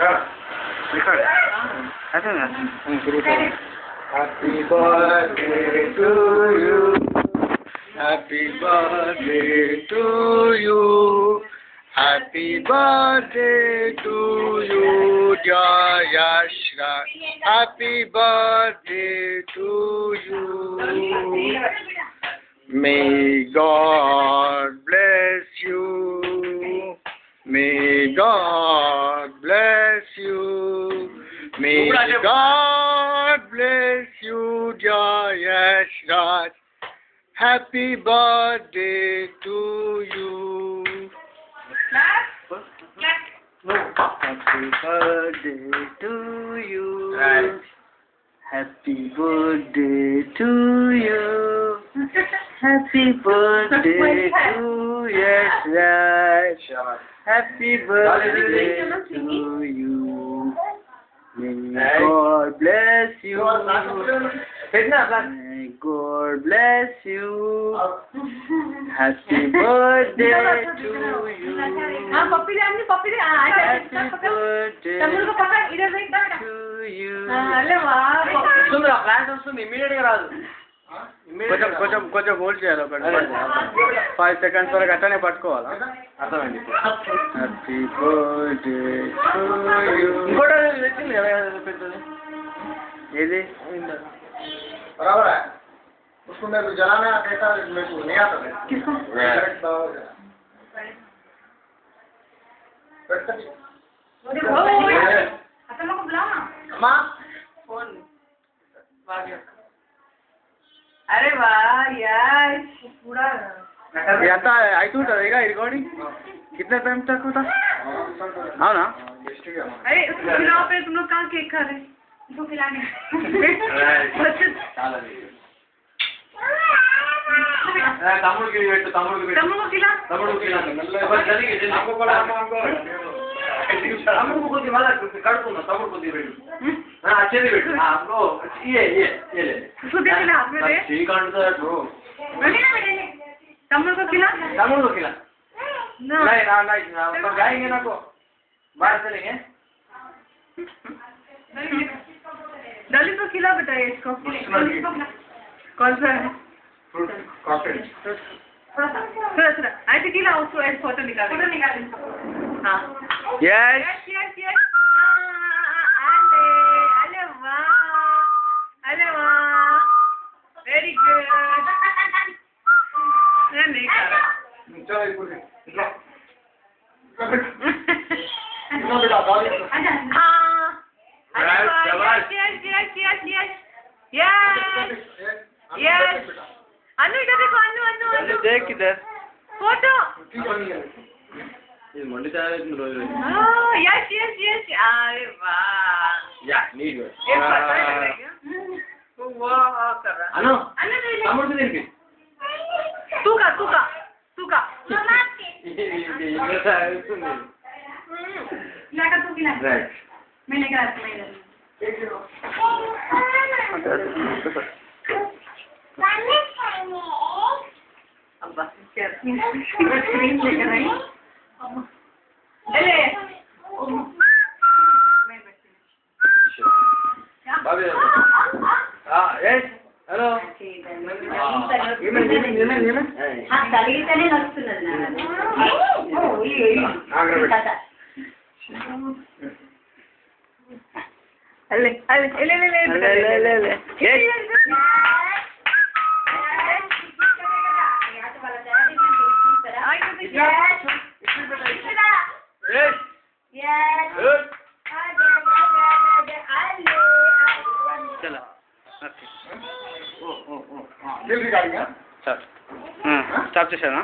Record. Happy birthday to you. Happy birthday to you. Happy birthday to you, dear Yashra. Happy birthday to you. May God bless you. May God bless you. May God bless you, dear Yashra. Happy birthday to you. Happy birthday to you. Happy birthday to you. Happy birthday to Yashra. Happy birthday to you. May God bless you. May God bless you. Happy birthday to you. Happy birthday to you. కొంచెం hold చేయాలి ఒక 5 seconds వరకు అట్టనే పట్టుకోవాలా అర్థమైంది. Happy birthday to you. ఇంకోటి తెచ్చింది కదా పెద్దది ఏది बराबर है उसको मेरे को जलाना कैसा मेरे को नहीं आता है किसको अरे वाह यार पूरा आता आई टू रहेगा रिकॉर्डिंग कितने टाइम तक होता हाँ ना अरे पे तुम लोग कहाँ केक खा रहे इसको खिलाने तमुड़ खिला तमुड़ को खिला नहीं जाएंगे ना को बाहर चलेंगे दलित को खिला बताइए इसको कौन सा है थोड़ा आई तो खिला उसको एक फोटो निकाल हाँ यस अरे वाह वेरी गुड नहीं खा रहा अनु इधर देखो अनु देख किधर फोटो ये मंडी से आया तुम रोज यस अरे वाह या नीड एक फोटो लगेगा वाह कर रहा अनु अनु तमुड़ से देख तू का लाका तू किला राइट मैं लेकर आती हूँ अब बस स्क्रीन लेकर आई ले यस हेलो కలిగితేనే నడుస్తున్నది चलो दिल की गाड़ी है स्टार्ट చేశానా